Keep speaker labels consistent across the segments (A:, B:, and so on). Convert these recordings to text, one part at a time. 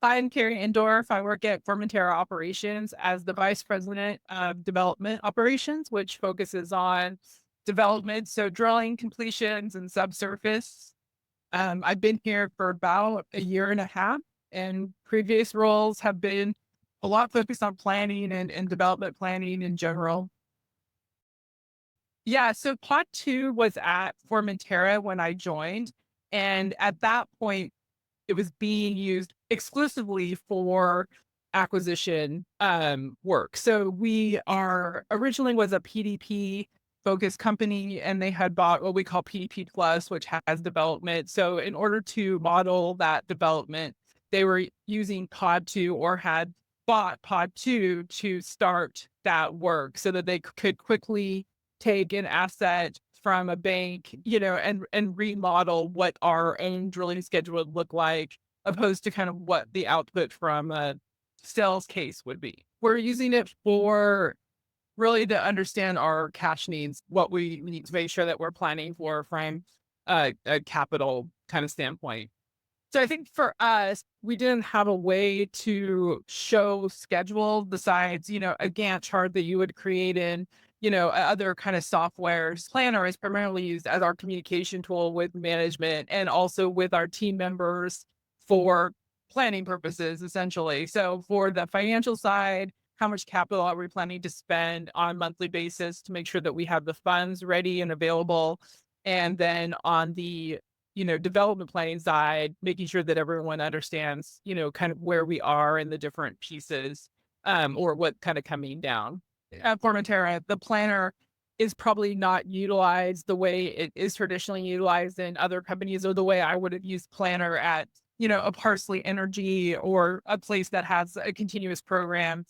A: I'm Carrie Endorf. I work at Formentera Operations as the Vice President of Development Operations, which focuses on development, so drilling, completions, and subsurface. I've been here for about a year and a half, and previous roles have been a lot focused on planning and development planning in general. Yeah, so Pod 2 was at Formentera when I joined, and at that point, it was being used exclusively for acquisition, work. So we are originally was a PDP focused company, and they had bought what we call PDP Plus, which has development. So in order to model that development, they were using Pod 2 or had bought Pod 2 to start that work so that they could quickly take an asset from a bank, and remodel what our own drilling schedule would look like, opposed to kind of what the output from a sales case would be. We're using it for really to understand our cash needs, what we need to make sure that we're planning for from a capital kind of standpoint. So I think for us, we didn't have a way to show schedule besides, a Gantt chart that you would create in, other kind of softwares. Planner is primarily used as our communication tool with management and also with our team members for planning purposes, essentially. So for the financial side, how much capital are we planning to spend on a monthly basis to make sure that we have the funds ready and available? And then on the development planning side, making sure that everyone understands, kind of where we are in the different pieces, or what kind of coming down. At Formentera, the planner is probably not utilized the way it is traditionally utilized in other companies, or the way I would have used planner at, a Parsley Energy or a place that has a continuous program.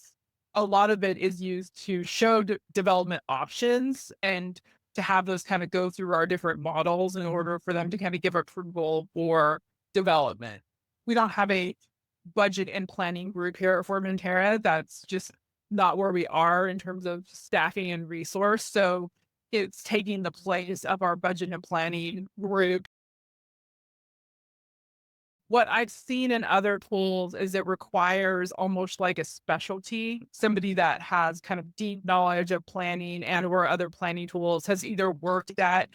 A: A lot of it is used to show development options and to have those kind of go through our different models in order for them to kind of give approval for development. We don't have a budget and planning group here at Formentera. That's just not where we are in terms of staffing and resource. So it's taking the place of our budget and planning group. What I've seen in other tools is it requires almost like a specialty, somebody that has kind of deep knowledge of planning and or other planning tools, has either worked at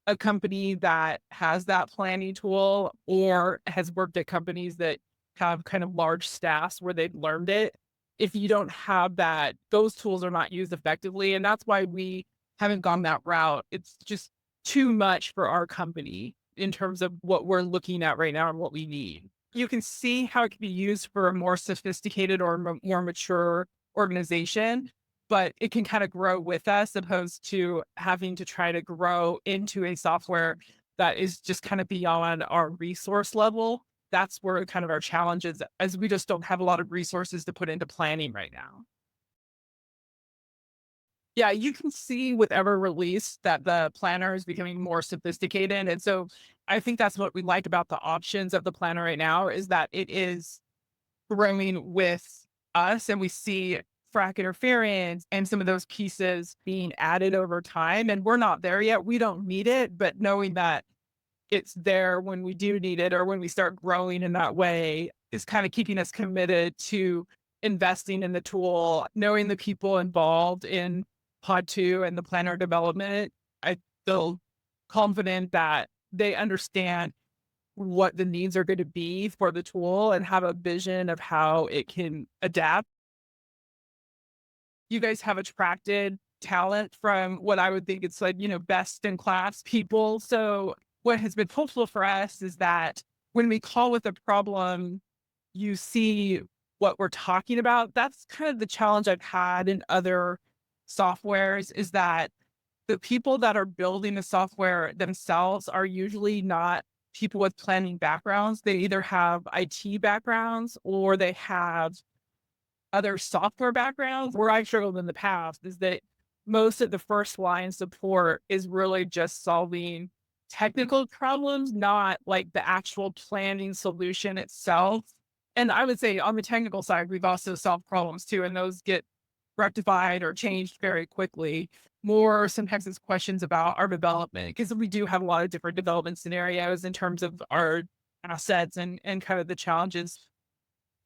A: a company that has that planning tool or has worked at companies that have kind of large staffs where they've learned it. If you don't have that, those tools are not used effectively. And that's why we haven't gone that route. It's just too much for our company in terms of what we're looking at right now and what we need. You can see how it can be used for a more sophisticated or more mature organization, but it can kind of grow with us opposed to having to try to grow into a software that is just kind of beyond our resource level. That's where kind of our challenge is, as we just don't have a lot of resources to put into planning right now. Yeah, you can see with every release that the planner is becoming more sophisticated. And so I think that's what we like about the options of the planner right now is that it is growing with us, and we see frac interference and some of those pieces being added over time. And we're not there yet. We don't need it, but knowing that it's there when we do need it or when we start growing in that way is kind of keeping us committed to investing in the tool, knowing the people involved in Pod 2 and the planner development. I feel confident that they understand what the needs are going to be for the tool and have a vision of how it can adapt. You guys have attracted talent from what I would think it's like, best in class people. So what has been helpful for us is that when we call with a problem, you see what we're talking about. That's kind of the challenge I've had in other softwares is that the people that are building the software themselves are usually not people with planning backgrounds. They either have IT backgrounds or they have other software backgrounds. Where I've struggled in the past is that most of the first line support is really just solving technical problems, not like the actual planning solution itself. And I would say on the technical side, we've also solved problems too, and those get rectified or changed very quickly. More sometimes it's questions about our development because we do have a lot of different development scenarios in terms of our assets and kind of the challenges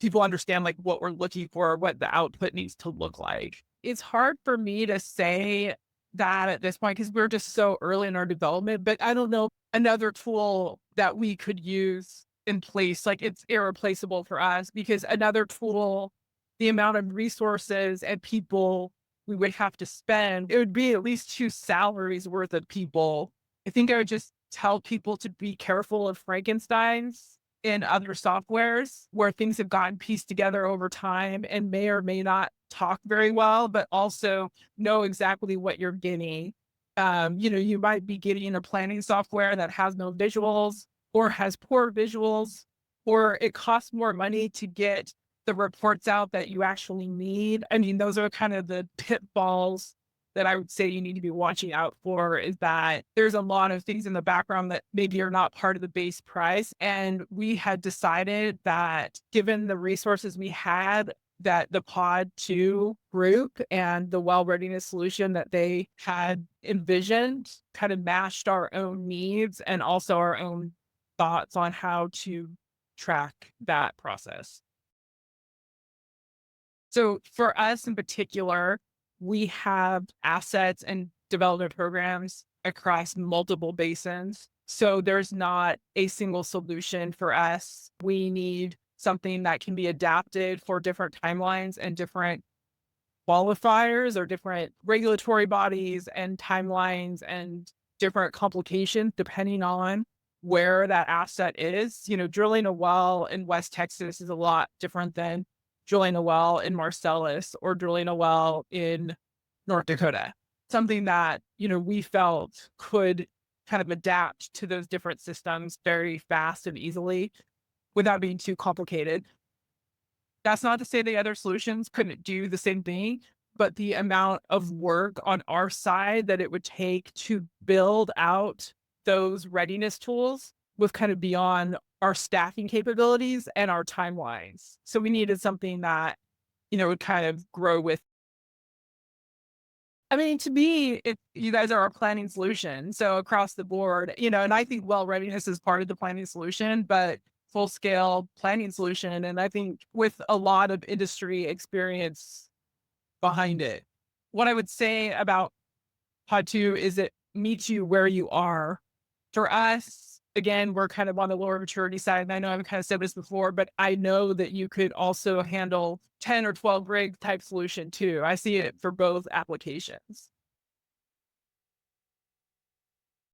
A: people understand like what we're looking for, what the output needs to look like. It's hard for me to say that at this point because we're just so early in our development, but I don't know another tool that we could use in place. Like it's irreplaceable for us because another tool, the amount of resources and people we would have to spend, it would be at least 2 salaries worth of people. I think I would just tell people to be careful of Frankensteins in other softwares where things have gotten pieced together over time and may or may not talk very well, but also know exactly what you're getting. You might be getting a planning software that has no visuals or has poor visuals, or it costs more money to get the reports out that you actually need. I mean, those are kind of the pitfalls that I would say you need to be watching out for is that there's a lot of things in the background that maybe are not part of the base price. And we had decided that given the resources we had, that the Pod2 group and the well readiness solution that they had envisioned kind of matched our own needs and also our own thoughts on how to track that process. So for us in particular, we have assets and development programs across multiple basins. So there's not a single solution for us. We need something that can be adapted for different timelines and different qualifiers or different regulatory bodies and timelines and different complications depending on where that asset is. Drilling a well in West Texas is a lot different than drilling a well in Marcellus or drilling a well in North Dakota. Something that, we felt could kind of adapt to those different systems very fast and easily without being too complicated. That's not to say the other solutions couldn't do the same thing, but the amount of work on our side that it would take to build out those readiness tools was kind of beyond our staffing capabilities and our timelines. So we needed something that, would kind of grow with. I mean, to me, you guys are our planning solution. So across the board, and I think well readiness is part of the planning solution, but full scale planning solution. And I think with a lot of industry experience behind it, what I would say about Pod2 is it meets you where you are. For us, again, we're kind of on the lower maturity side. And I know I've kind of said this before, but I know that you could also handle 10 or 12 rig type solution too. I see it for both applications.